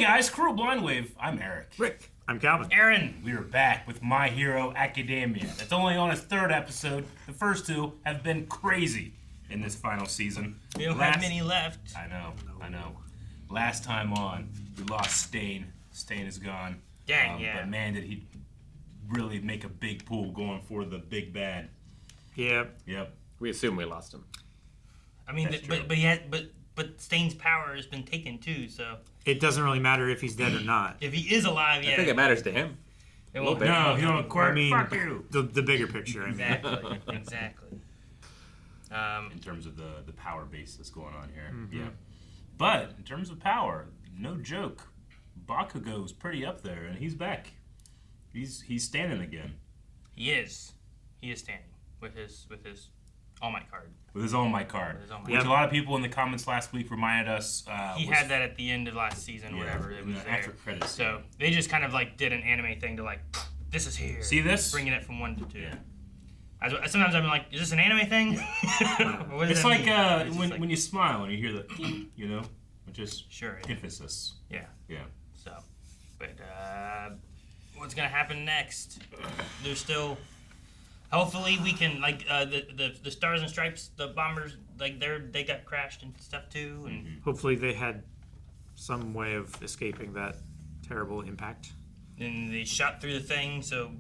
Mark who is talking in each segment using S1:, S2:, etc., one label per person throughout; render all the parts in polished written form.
S1: guys, Cruel Blind Wave. I'm Eric.
S2: Rick. I'm Calvin.
S1: Aaron. We are back with My Hero Academia. It's only on its third episode. The first two have been crazy in this final season.
S3: We don't have many left.
S1: I know. Last time on, we lost Stain. Stain is gone.
S3: Dang, yeah.
S1: But man, did he really make a big pull going for the big bad.
S2: Yep.
S4: We assume we lost him.
S3: I mean, but Stain's power has been taken too, so...
S2: It doesn't really matter if he's dead or not.
S3: If he is alive, yeah.
S4: I think it matters to him.
S3: It won't.
S1: No, you don't quirk.
S2: I mean,
S1: Fuck you.
S2: The bigger picture.
S3: Exactly.
S1: In terms of the power base that's going on here. Yeah. But in terms of power, no joke, Bakugo's pretty up there, and he's back. He's standing again.
S3: He is standing with his All Might card.
S1: With his All Might card. Which a lot of people in the comments last week reminded us.
S3: He had that at the end of last season, whatever. It was there.
S1: After credits.
S3: So they just kind of like did an anime thing to like, this is here.
S1: See this?
S3: Bringing it from 1 to 2. Yeah. Sometimes I'm like, is this an anime thing?
S1: It's like when you smile and you hear the, you know, just emphasis.
S3: Yeah.
S1: Yeah.
S3: So, but what's gonna happen next? There's still. Hopefully we can like the Stars and Stripes, the bombers, like they got crashed and stuff too, and
S2: hopefully they had some way of escaping that terrible impact.
S3: And they shot through the thing, so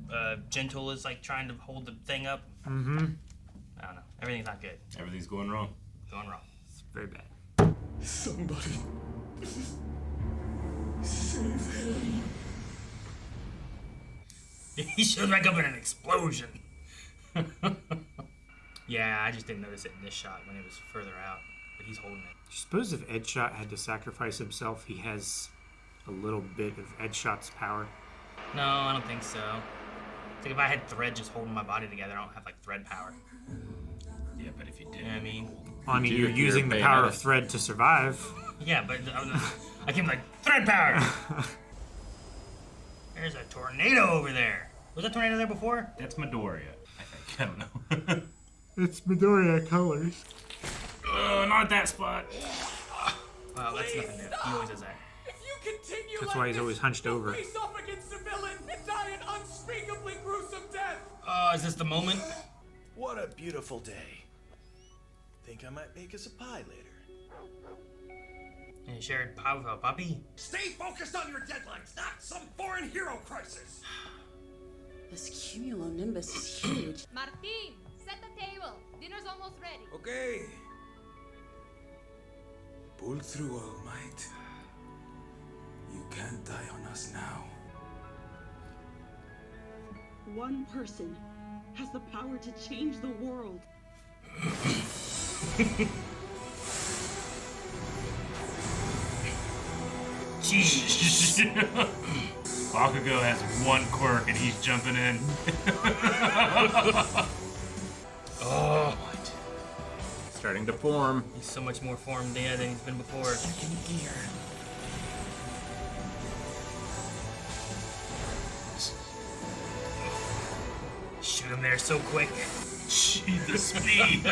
S3: Gentle is like trying to hold the thing up. I don't know. Everything's not good.
S1: Everything's going wrong.
S2: It's very bad.
S5: Somebody save him.
S3: He shows back up in an explosion. Yeah, I just didn't notice it in this shot when it was further out, but he's holding it.
S2: I suppose if Edshot had to sacrifice himself, he has a little bit of Edshot's power.
S3: No, I don't think so. It's like if I had Thread just holding my body together, I don't have like Thread power.
S1: Yeah, but if you did,
S3: you know what I mean?
S2: I mean, you're using the power of Thread to survive.
S3: Yeah, but I came like, Thread power! There's a tornado over there. Was that tornado there before?
S1: That's Midoriya, I think. I don't know.
S2: It's Midoriya colors.
S1: Not that spot.
S3: Well, that's nothing new. He always does that.
S5: If you continue
S2: That's why he's always hunched over.
S5: face off against the villain and die an unspeakably gruesome death.
S3: Is this the moment?
S6: What a beautiful day. Think I might make us a pie later.
S3: And you shared pie with a puppy?
S5: Stay focused on your deadlines, not some foreign hero crisis.
S7: This cumulonimbus is huge.
S8: Martin, set the table. Dinner's almost ready.
S5: Okay. Pull through, All Might. You can't die on us now.
S7: One person has the power to change the world.
S3: Jeez.
S1: Bakugo has one quirk and he's jumping in.
S3: Oh.
S4: Starting to form.
S3: He's so much more formed than he's been before.
S7: Second gear.
S3: Shoot him there so quick.
S1: Gee, the speed.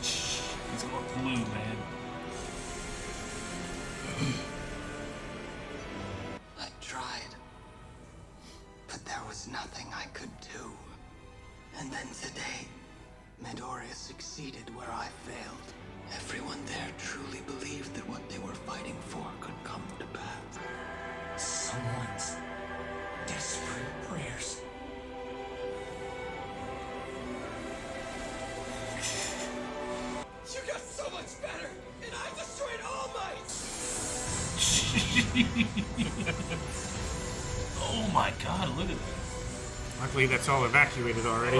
S1: He's going blue, man.
S9: I tried, but there was nothing I could do. And then today, Midoriya succeeded where I failed. Everyone there truly believed that what they were fighting for could come to pass.
S5: Someone's desperate prayers. You got so much better, and I destroyed All Might!
S1: Oh my god, look at that.
S2: Luckily, that's all evacuated already.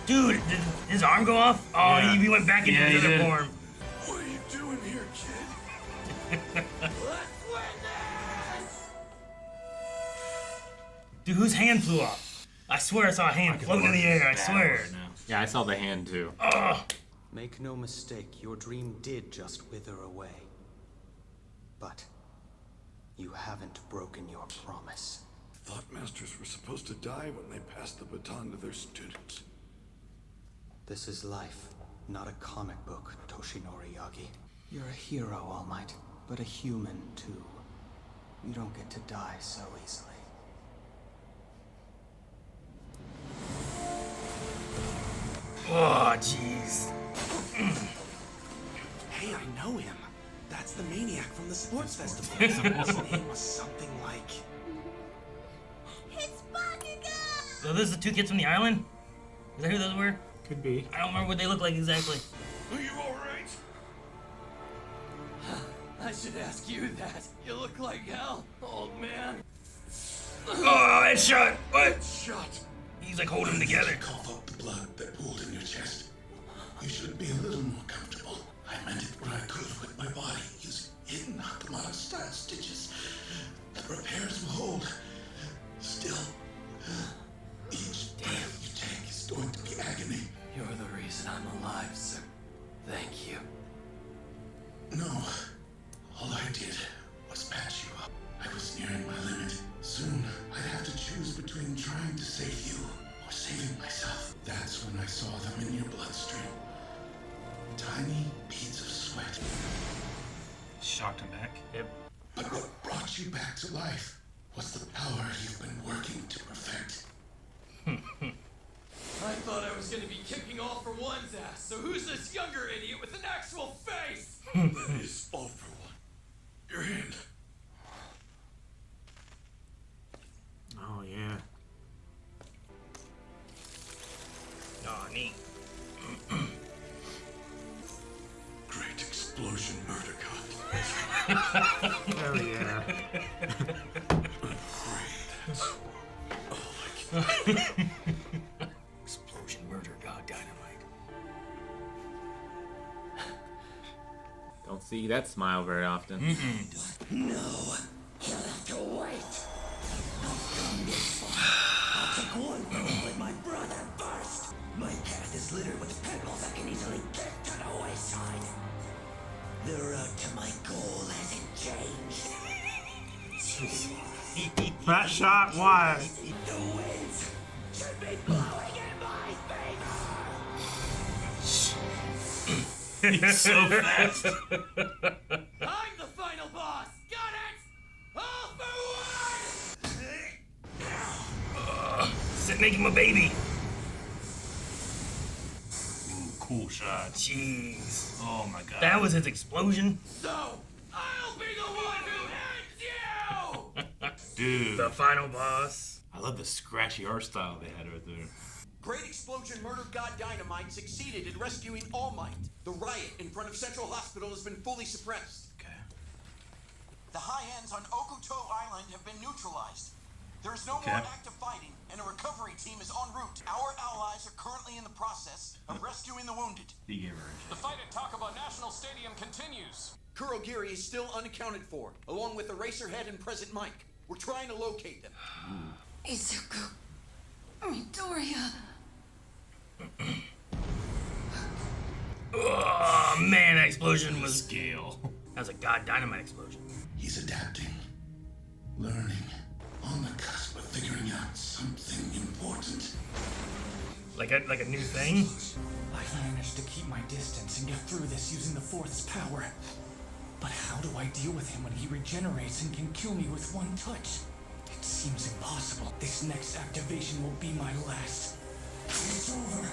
S3: Dude, did his arm go off? Oh,
S2: Yeah.
S3: he went back into the other form.
S5: What are you doing here, kid? Let's win this!
S3: Dude, whose hand flew off? I swear I saw a hand floating in the air, I swear.
S4: Yeah, I saw the hand too.
S9: Make no mistake, your dream did just wither away. But you haven't broken your promise.
S5: Thought masters were supposed to die when they passed the baton to their students.
S9: This is life, not a comic book, Toshinori Yagi. You're a hero, All Might, but a human too. You don't get to die so easily.
S3: Oh, jeez.
S6: Hey, I know him. That's the maniac from the sports festival. His name was something like...
S8: It's Bakugo!
S3: So those are the 2 kids from the island? Is that who those were?
S2: Could be.
S3: I don't remember what they look like exactly.
S5: Are you alright?
S9: I should ask you that. You look like hell, old man.
S3: Oh, headshot! What?
S5: Shot.
S3: He's like holding them together.
S5: Cough up the blood that pooled in your chest. You should be a little more comfortable. I mended what I could with my body, using hidden Hakama-style stitches. The repairs will hold. Still, each breath you take is going to be agony.
S9: You're the reason I'm alive, sir. Thank you.
S5: No, all I did was patch you up. I was nearing my limit. Soon, I'd have to choose between trying to save you or saving myself. That's when I saw them in your bloodstream. Tiny beads of sweat.
S1: Shocked him back.
S3: Yep.
S5: But what brought you back to life was the power you've been working to perfect.
S9: I thought I was gonna be kicking off for one's ass, so who's this younger idiot with an actual face?
S5: That is all for one. Your hand.
S2: Oh, yeah.
S3: Oh, neat.
S5: Great explosion murder god.
S2: Hell yeah.
S5: Great. Oh, I can...
S3: Explosion, murder, god, dynamite.
S4: Don't see that smile very often.
S9: No, he'll have to wait. I've come this far. I'll take one roll with my brother first. My path is littered with pinnacles I can easily get to the wayside. The road to my goal hasn't changed.
S2: That shot, why?
S9: The winds should be blowing in my favor.
S1: He's so fast.
S9: I'm the final boss. Got it? All for one!
S3: Sit making my baby.
S1: Ooh, cool shot.
S3: Jeez.
S1: Oh my god.
S3: That was his explosion.
S9: So, I'll be the one who ends you!
S1: Dude.
S3: The final boss.
S1: I love the scratchy art style they had right there.
S10: Great Explosion Murder God Dynamite succeeded in rescuing All Might. The riot in front of Central Hospital has been fully suppressed.
S1: Okay.
S10: The high ends on Okuto Island have been neutralized. There is no
S1: Okay.
S10: more active fighting, and a recovery team is en route. Our allies are currently in the process of rescuing the wounded.
S1: He gave her a
S11: The fight at Takaba National Stadium continues.
S10: Kurogiri is still unaccounted for, along with the Racerhead and Present Mike. We're trying to locate them.
S12: Izuku. Midoriya.
S3: Oh man, that explosion was
S1: scale.
S3: That was a god dynamite explosion.
S5: He's adapting, learning, on the cusp of figuring out something important.
S3: Like a new thing?
S13: I've managed to keep my distance and get through this using the Fourth's power. But how do I deal with him when he regenerates and can kill me with one touch? It seems impossible. This next activation will be my last. It's over.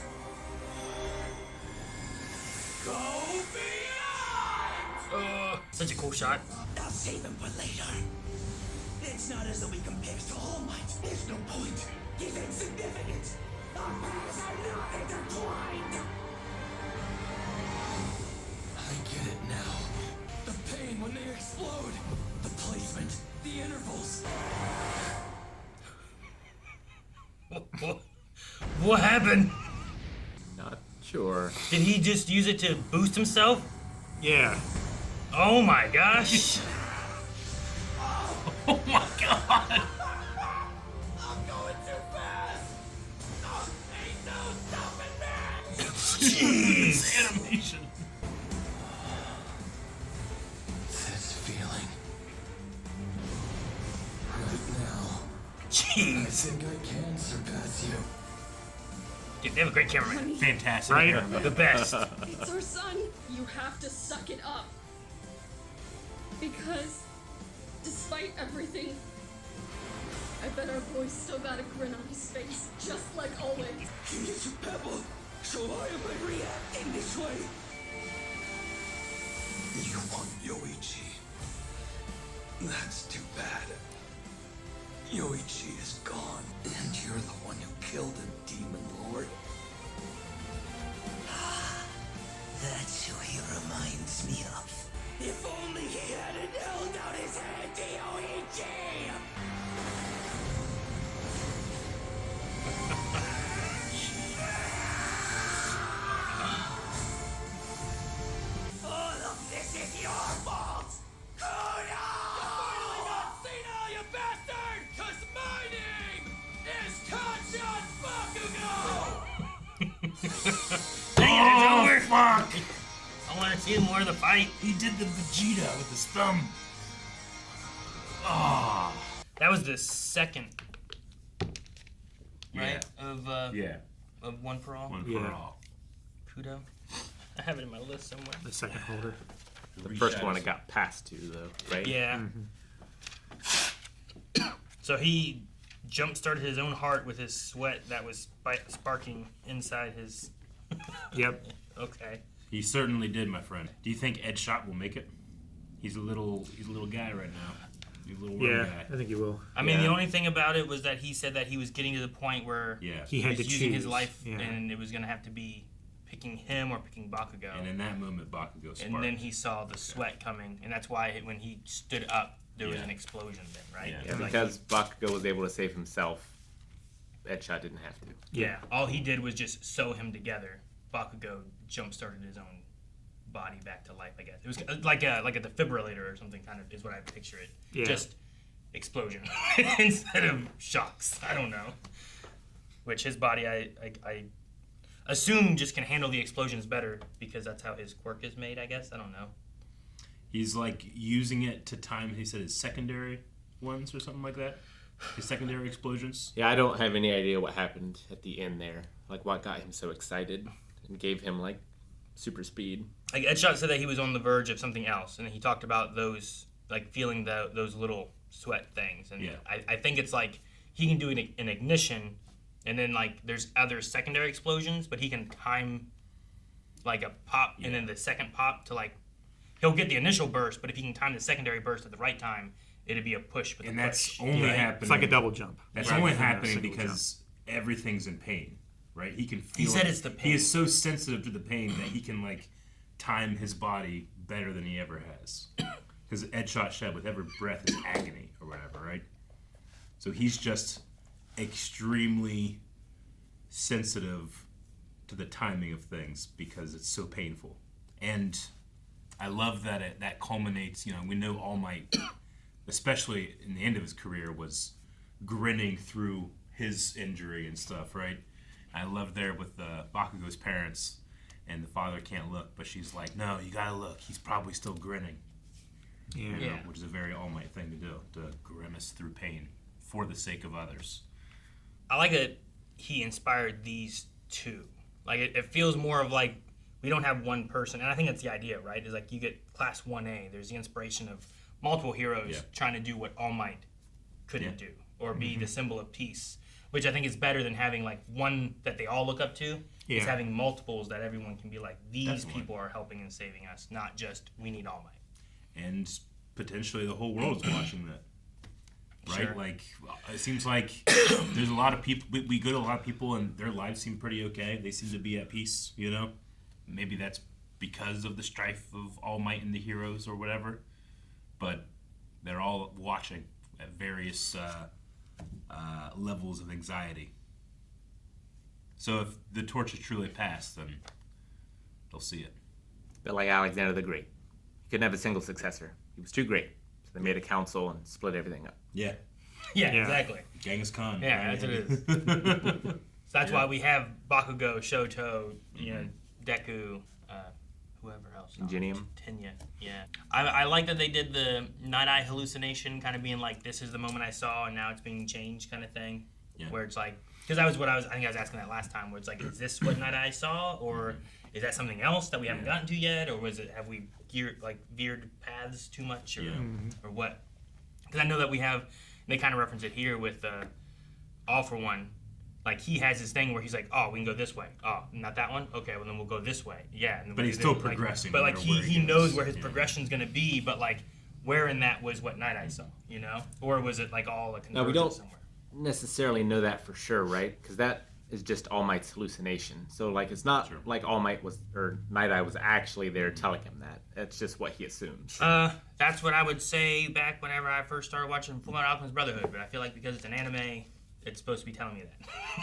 S9: Go beyond!
S3: Such a cool shot.
S9: I'll save him for later. It's not as though he compares to All Might. There's no point. He's insignificant. Our paths are not intertwined. I get it now. The pain when they explode. The placement. The intervals.
S3: What happened?
S4: Not sure.
S3: Did he just use it to boost himself?
S2: Yeah.
S3: Oh my gosh.
S1: Oh my god.
S9: I'm going too fast. Oh, ain't no stopping me.
S3: Jeez.
S1: Animation.
S9: This feeling. Right now. I
S3: Jeez.
S9: think I can surpass you.
S3: Dude, they have a great cameraman.
S1: Fantastic.
S2: Right?
S1: cameraman.
S3: The best.
S7: It's our son. You have to suck it up.
S12: Because, despite everything, I bet our boy's still got a grin on his face, just like always.
S5: He's a pebble, so why am I reacting this way? You want Yoichi? That's too bad. Yoichi is gone, and you're the one who killed the Demon Lord. That's who he reminds me of. If only he hadn't held out his hand to Yoichi! All of this is your fault! Kudo! You finally got senile, you bastard! 'Cause my name is Kanchan Bakugo!
S3: Dang it, it's over!
S1: Fuck!
S3: I want to see more of the fight.
S1: He did the Vegeta with his thumb. Ah.
S3: That was the second, right? Of of One for All.
S1: One for All.
S3: Kudo. I have it in my list somewhere.
S2: The second holder.
S4: The first one I got passed to, though, right?
S3: Yeah. So he jump-started his own heart with his sweat that was sparking inside his...
S2: Yep.
S3: Okay.
S1: He certainly did, my friend. Do you think Ed Shot will make it? He's a little guy right now. He's a little worm guy.
S2: I think he will.
S3: I mean, the only thing about it was that he said that he was getting to the point where
S2: he had
S3: was
S2: to
S3: using
S2: choose.
S3: his life, and it was going to have to be picking him or picking Bakugo.
S1: And in that moment, Bakugo sparked.
S3: And then he saw the sweat coming, and that's why when he stood up, there was an explosion then, right?
S4: Yeah, because Bakugo was able to save himself, Edshot didn't have to.
S3: Yeah, all he did was just sew him together. Bakugo jump-started his own body back to life, I guess. It was like a defibrillator or something, kind of, is what I picture it.
S2: Yeah.
S3: Just explosion instead of shocks. I don't know. Which his body, I assume, just can handle the explosions better because that's how his quirk is made, I guess. I don't know.
S1: He's like using it to time, he said, his secondary ones or something like that. His secondary explosions.
S4: Yeah, I don't have any idea what happened at the end there. Like, what got him so excited and gave him, like, super speed.
S3: Like, Edshot said that he was on the verge of something else, and he talked about those, like, feeling those little sweat things. And I think it's like he can do an ignition, and then, like, there's other secondary explosions, but he can time, like, a pop, and then the second pop to, like, he'll get the initial burst, but if he can time the secondary burst at the right time, it'd be a push with a push.
S1: And that's only happening.
S2: It's like a double jump.
S1: That's only happening because everything's in pain, right? He can feel.
S3: He said it's the pain.
S1: He is so sensitive to the pain that he can like time his body better than he ever has. Because Edshot said with every breath is agony or whatever, right? So he's just extremely sensitive to the timing of things because it's so painful. And I love that that culminates. You know, we know All Might, especially in the end of his career, was grinning through his injury and stuff, right? I love there with Bakugo's parents, and the father can't look, but she's like, no, you gotta look. He's probably still grinning.
S2: Yeah.
S1: You know, which is a very All Might thing to do, to grimace through pain for the sake of others.
S3: I like that he inspired these two. Like, it feels more of like, we don't have one person, and I think that's the idea, right? Is like you get Class 1A. There's the inspiration of multiple heroes trying to do what All Might couldn't do, or be the symbol of peace, which I think is better than having like one that they all look up to. Is having multiples that everyone can be like, these people are helping and saving us, not just we need All Might.
S1: And potentially the whole world is watching that. Right?
S3: Sure.
S1: Like, it seems like there's a lot of people, we go to a lot of people and their lives seem pretty okay. They seem to be at peace, you know? Maybe that's because of the strife of All Might and the heroes or whatever. But they're all watching at various levels of anxiety. So if the torch is truly passed, then they'll see it.
S4: But like Alexander the Great. He couldn't have a single successor. He was too great. So they made a council and split everything up.
S1: Yeah.
S3: Yeah, exactly.
S1: Genghis Khan.
S3: Yeah, that's what it is. So that's why we have Bakugo, Shoto, you know, Deku, whoever else.
S4: Ingenium.
S3: Tenya. Yeah. I like that they did the Night Eye hallucination, kind of being like, this is the moment I saw, and now it's being changed, kind of thing. Yeah. Where it's like, because that was what I think I was asking that last time, where it's like, is this what Night Eye saw, or is that something else that we haven't gotten to yet, or have we veered paths too much, or what? Because I know that we have, they kind of reference it here with All for One. Like, he has this thing where he's like, oh, we can go this way. Oh, not that one? Okay, well, then we'll go this way. Yeah. And
S1: but he's still progressing.
S3: But, like, he knows where his progression's going to be, but, like, where in that was what Night Eye saw, you know? Or was it, like, all a convergence
S4: we don't
S3: somewhere?
S4: necessarily know that for sure, right? Because that is just All Might's hallucination. So, like, it's not like All Might was, or Night Eye was actually there telling him that. That's just what he assumes.
S3: That's what I would say back whenever I first started watching Fullmetal Alchemist Brotherhood, but I feel like because it's an anime, it's supposed to be telling me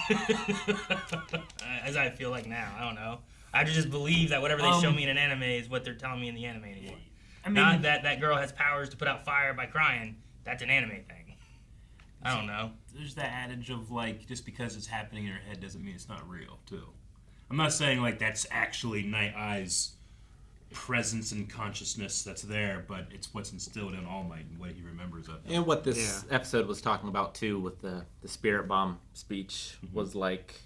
S3: that. As I feel like now, I don't know. I just believe that whatever they show me in an anime is what they're telling me in the anime anymore. I mean, not that girl has powers to put out fire by crying. That's an anime thing. I don't know.
S1: There's that adage of, like, just because it's happening in your head doesn't mean it's not real, too. I'm not saying, like, that's actually Night Eye's presence and consciousness that's there, but it's what's instilled in All Might and what he remembers of it.
S4: And what this episode was talking about too with the spirit bomb speech was like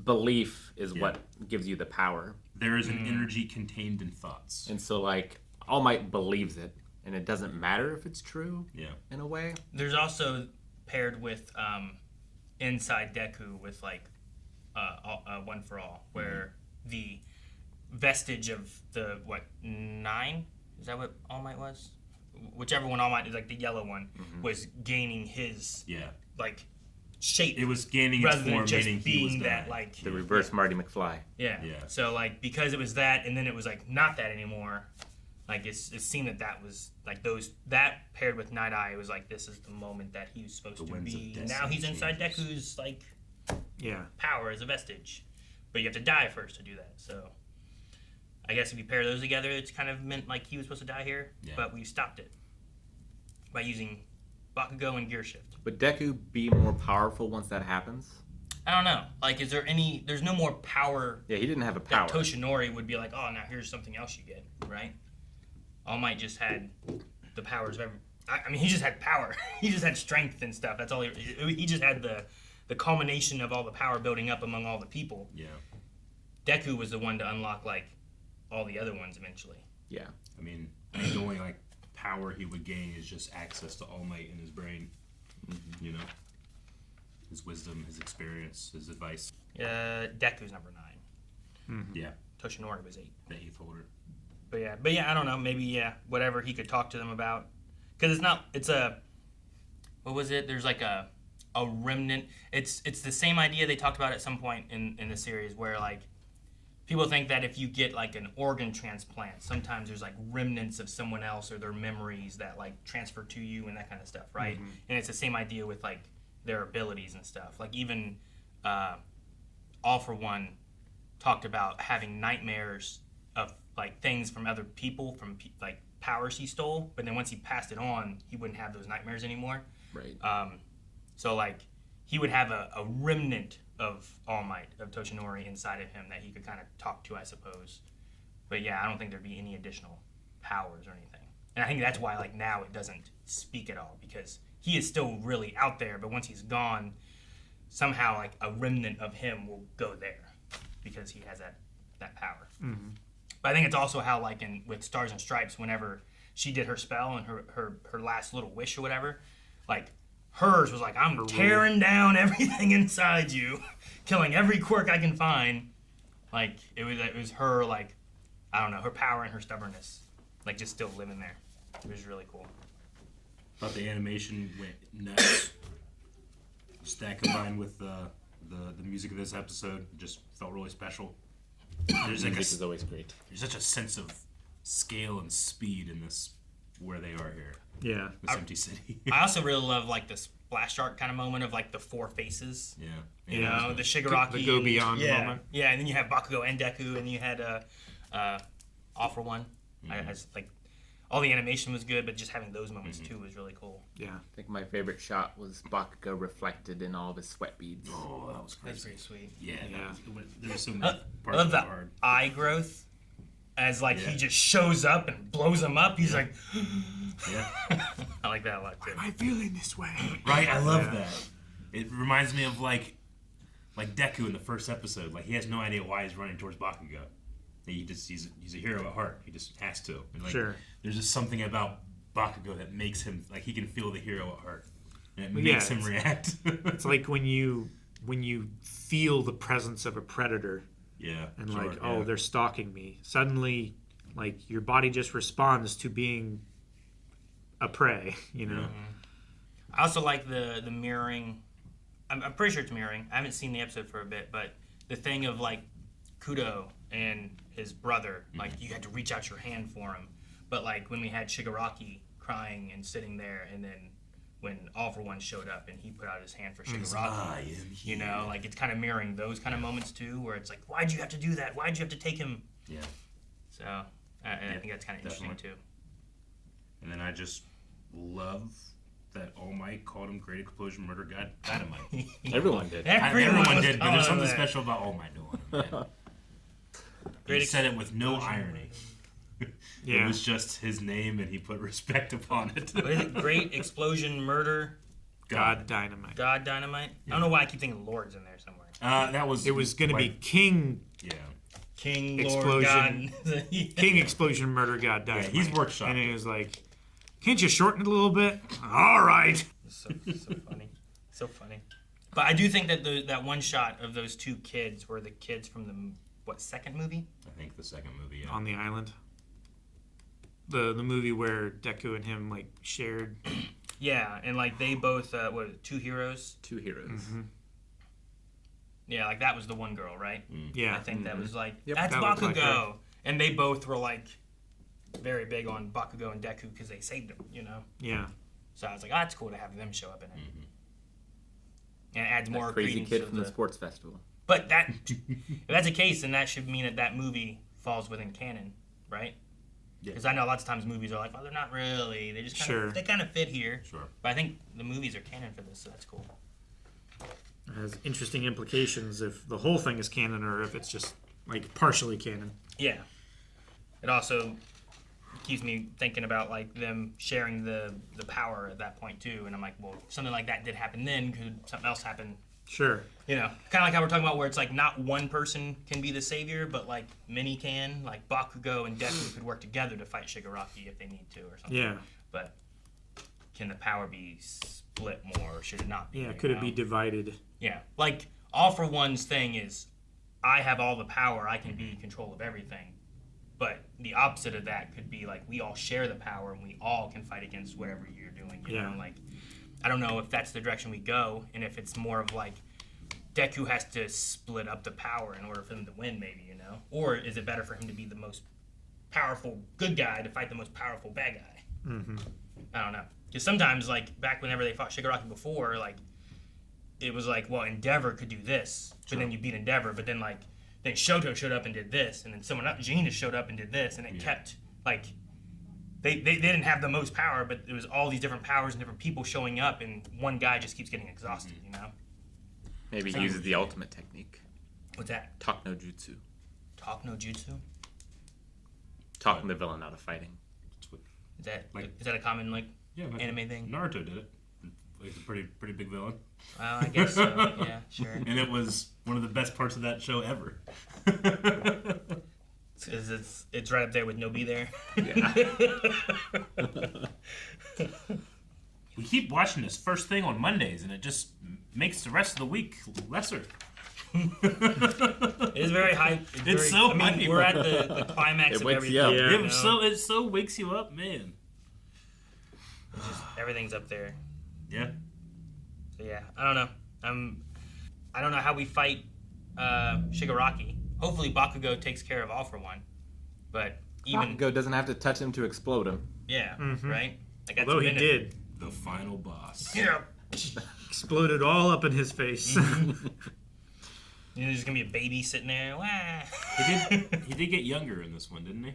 S4: belief is what gives you the power.
S1: There is an energy contained in thoughts.
S4: And so like All Might believes it and it doesn't matter if it's true in a way.
S3: There's also paired with Inside Deku with like One for All where the vestige of the 9, is that what All Might was? Whichever one All Might is, like the yellow one, was gaining his like shape.
S1: It was gaining its
S3: rather
S1: form,
S3: than just
S1: meaning
S3: being
S1: he was
S3: that like
S4: the reverse Marty McFly.
S3: Yeah. So like because it was that, and then it was like not that anymore. Like it seemed that was like that paired with Night Eye, it was like this is the moment that he was supposed to be. Now he's inside Deku's like power as a vestige, but you have to die first to do that. So I guess if you pair those together, it's kind of meant like he was supposed to die here, but we stopped it by using Bakugo and Gear Shift.
S4: Would Deku be more powerful once that happens?
S3: I don't know. Like, is there any? There's no more power.
S4: Yeah, he didn't have a power.
S3: That Toshinori would be like, oh, now here's something else you get, right? All Might just had the powers of every. I mean, he just had power. He just had strength and stuff. That's all. He just had the culmination of all the power building up among all the people.
S1: Yeah.
S3: Deku was the one to unlock like all the other ones eventually.
S4: Yeah.
S1: I mean, the only like power he would gain is just access to All Might in his brain. You know, his wisdom, his experience, his advice.
S3: Deku's number 9.
S1: Yeah.
S3: Toshinori was 8.
S1: The 8th holder.
S3: But yeah, I don't know. Maybe whatever he could talk to them about, because it's not. It's a. What was it? There's like a remnant. It's the same idea they talked about at some point in the series where like. People think that if you get like an organ transplant, sometimes there's like remnants of someone else or their memories that like transfer to you and that kind of stuff, right? And it's the same idea with like their abilities and stuff. Like even All for One talked about having nightmares of like things from other people, from like powers he stole, but then once he passed it on, he wouldn't have those nightmares anymore.
S4: Right.
S3: So like he would have a remnant of All Might, of Toshinori inside of him that he could kind of talk to, I suppose. But yeah, I don't think there'd be any additional powers or anything. And I think that's why like now it doesn't speak at all, because he is still really out there, but once he's gone, somehow like a remnant of him will go there because he has that power. But I think it's also how like with Stars and Stripes, whenever she did her spell and her last little wish or whatever, like hers was like, I'm tearing down everything inside you, killing every quirk I can find. Like, it was her, like, I don't know, her power and her stubbornness, like, just still living there. It was really cool.
S1: Thought the animation went nuts. Just that combined with the music of this episode just felt really special. There's like
S4: music is always great.
S1: There's such a sense of scale and speed in this, where they are here.
S2: Yeah.
S1: This empty city.
S3: I also really love like the splash art kind of moment of like the 4 faces.
S1: Yeah.
S3: You know, the Shigaraki.
S2: The go beyond moment.
S3: Yeah, and then you have Bakugo and Deku, and you had All for One. I like all the animation was good, but just having those moments too was really cool.
S2: Yeah.
S4: I think my favorite shot was Bakugo reflected in all of his sweat beads.
S1: Oh, that was crazy.
S3: That's pretty sweet.
S1: Yeah. There was so many
S3: I love that eye growth. As like he just shows up and blows him up, he's like, I like that a lot too.
S2: Why am I feeling this way?
S1: Right, I love that. It reminds me of like Deku in the first episode. Like he has no idea why he's running towards Bakugo. He's a hero at heart. He just has to. And like,
S2: Sure.
S1: There's just something about Bakugo that makes him like he can feel the hero at heart, and it makes him react.
S2: It's like when you feel the presence of a predator.
S1: Yeah.
S2: And they're stalking me. Suddenly, like your body just responds to being a prey. You know.
S3: I also like the mirroring. I'm pretty sure it's mirroring. I haven't seen the episode for a bit, but the thing of like Kudo and his brother, like you had to reach out your hand for him. But like when we had Shigaraki crying and sitting there, and then when All for One showed up and he put out his hand for Shigaraki, you know, like it's kind of mirroring those kind of moments too, where it's like, why'd you have to do that? Why'd you have to take him?
S1: Yeah.
S3: So I think that's kind of interesting too.
S1: And then I just love that All Might called him Great Explosion Murder God Dynamite.
S4: Everyone did.
S1: Everyone did, but there's something special about All Might doing it. He said it with no irony.
S2: Yeah.
S1: It was just his name, and he put respect upon it.
S3: What is it? Great Explosion Murder
S2: God Dynamite.
S3: God Dynamite? I don't know why I keep thinking Lord's in there somewhere.
S1: It
S2: was going to be King.
S1: Yeah.
S3: King
S2: Explosion.
S3: Lord God.
S2: King Explosion Murder God Dynamite.
S1: Yeah, he's workshopped.
S2: And he was like, can't you shorten it a little bit? All right.
S3: So funny. So funny. But I do think that that one shot of those two kids were the kids from the, second movie?
S1: I think the second movie, yeah.
S2: On the island. The movie where Deku and him, like, shared.
S3: Yeah, and, like, they both, two heroes?
S4: Two heroes.
S2: Mm-hmm.
S3: Yeah, like, that was the one girl, right?
S2: Yeah.
S3: I think that was, like,
S2: Yep,
S3: that's
S2: that looked
S3: Bakugo.
S2: like her.
S3: And they both were, like, very big on Bakugo and Deku because they saved him, you know?
S2: Yeah.
S3: So I was like, oh, that's cool to have them show up in it. And it adds more
S4: crazy
S3: credence
S4: kid
S3: to
S4: from the sports festival.
S3: But that, if that's the case, then that should mean that movie falls within canon, right? Because I know lots of times movies are like, well, they're not really. They just kind of they kind of fit here.
S1: Sure.
S3: But I think the movies are canon for this, so that's cool.
S2: It has interesting implications if the whole thing is canon or if it's just, like, partially canon.
S3: Yeah. It also keeps me thinking about, like, them sharing the power at that point, too. And I'm like, well, if something like that did happen then, could something else happen?
S2: Sure.
S3: You know, kind of like how we're talking about where it's like not one person can be the savior, but like many can. Like Bakugo and Deku could work together to fight Shigaraki if they need to or something.
S2: Yeah.
S3: But can the power be split more or should it not be?
S2: Yeah, could it be divided?
S3: Yeah. Like All for One's thing is I have all the power, I can be in control of everything. But the opposite of that could be like we all share the power and we all can fight against whatever you're doing. You know, like I don't know if that's the direction we go, and if it's more of like Deku has to split up the power in order for him to win, maybe, you know? Or is it better for him to be the most powerful good guy to fight the most powerful bad guy?
S2: Mm-hmm.
S3: I don't know. Because sometimes, like, back whenever they fought Shigaraki before, like, it was like, well, Endeavor could do this, but then you beat Endeavor, but then, like, then Shoto showed up and did this, and then someone else, Gina showed up and did this, and it kept, like... They didn't have the most power, but it was all these different powers and different people showing up, and one guy just keeps getting exhausted, you know?
S4: Maybe he uses the ultimate technique.
S3: What's that?
S4: Talk no jutsu.
S3: Talk no jutsu?
S4: Talking the villain out of fighting.
S3: Is that a common anime thing?
S1: Naruto did it. He's a pretty big villain.
S3: Well, I guess so. Yeah, sure.
S1: And it was one of the best parts of that show ever.
S3: Because it's right up there with Nobi there.
S1: Yeah. We keep watching this first thing on Mondays, and it just makes the rest of the week lesser.
S3: It's very high.
S1: It's so hype.
S3: We're at the climax of everything.
S1: It so wakes you up, man.
S3: Everything's up there.
S1: Yeah.
S3: So yeah, I don't know. I don't know how we fight Shigaraki. Hopefully Bakugo takes care of All for One. But even
S4: Bakugo doesn't have to touch him to explode him.
S3: Yeah, right? Like,
S2: Although he did.
S1: The final boss.
S3: Yeah.
S2: Exploded all up in his face.
S3: There's going to be a baby sitting there. Wah.
S1: He did get younger in this one, didn't he?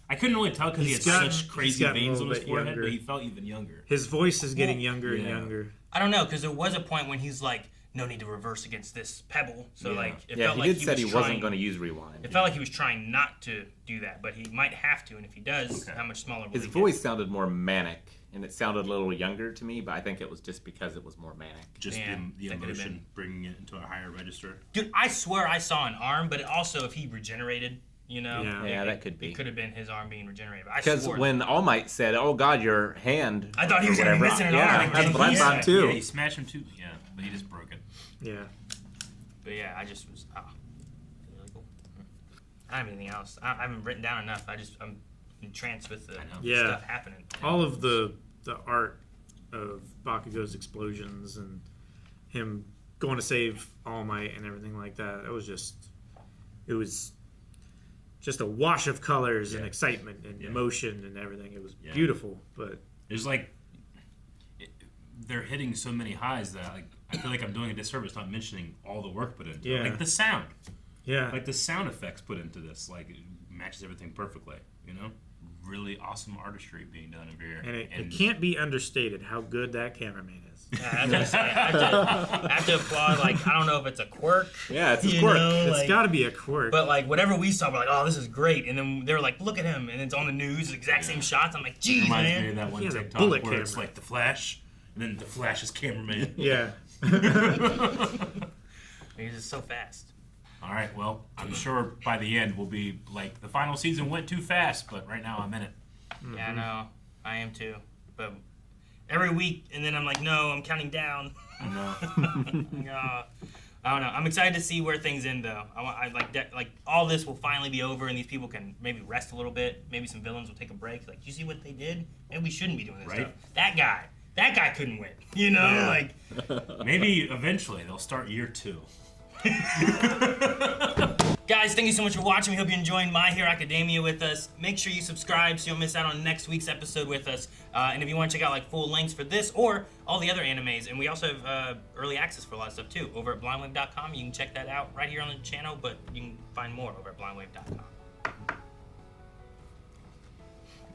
S1: I couldn't really tell because he had such crazy veins on his forehead, but he felt even younger.
S2: His voice is getting younger and younger.
S3: I don't know, because there was a point when he's like, no need to reverse against this pebble. So it
S4: he
S3: felt like
S4: did said he wasn't going to use rewind.
S3: It felt like he was trying not to do that, but he might have to, and if he does, how much smaller will
S4: His
S3: he
S4: voice sounded more manic, and it sounded a little younger to me, but I think it was just because it was more manic.
S1: Just the emotion, bringing it into a higher register.
S3: Dude, I swear I saw an arm, but also if he regenerated, You know?
S4: Yeah, that could be.
S3: It could have been his arm being regenerated.
S4: Because when All Might said, "Oh God, your hand,"
S3: I thought he was going to be missing an arm.
S4: Yeah, that's what I thought too.
S1: Yeah, he smashed him too. Yeah, but he just broke it.
S2: Yeah.
S3: But yeah, I just was really cool. I don't have anything else. I haven't written down enough. I'm entranced with the stuff happening.
S2: All of the art of Bakugo's explosions and him going to save All Might and everything like that. It was just a wash of colors and excitement and emotion and everything. It was beautiful, but
S1: there's they're hitting so many highs that I feel like I'm doing a disservice not mentioning all the work put into it. Like the sound.
S2: Yeah.
S1: Like the sound effects put into this. Like it matches everything perfectly, you know? Really awesome artistry being done over here.
S2: And it can't be understated how good that cameraman is.
S3: Yeah, I have to applaud. Like, I don't know if it's a quirk.
S4: Yeah, it's a quirk.
S2: It's got to be a quirk.
S3: But like, whatever we saw, we're like, oh, this is great. And then they're like, look at him, and it's on the news, exact same shots. I'm like, geez,
S1: Reminds
S3: man.
S1: me of that one TikTok
S2: bullet
S1: where
S2: camera.
S1: it's like the Flash, and then the Flash is cameraman.
S2: Yeah.
S3: He's just so fast.
S1: All right, well, I'm sure by the end we'll be like, the final season went too fast, but right now I'm in it.
S3: Yeah, I know. I am too. But every week, and then I'm like, no, I'm counting down.
S1: I know.
S3: I don't know. I'm excited to see where things end, though. I like all this will finally be over, and these people can maybe rest a little bit. Maybe some villains will take a break. Like, you see what they did? Maybe we shouldn't be doing this stuff. That guy couldn't win. You know, like
S1: maybe eventually they'll start year 2.
S3: Guys, thank you so much for watching. We hope you're enjoying My Hero Academia with us. Make sure you subscribe so you don't miss out on next week's episode with us. And if you want to check out like full lengths for this or all the other animes, and we also have early access for a lot of stuff too over at blindwave.com. You can check that out right here on the channel, but you can find more over at blindwave.com.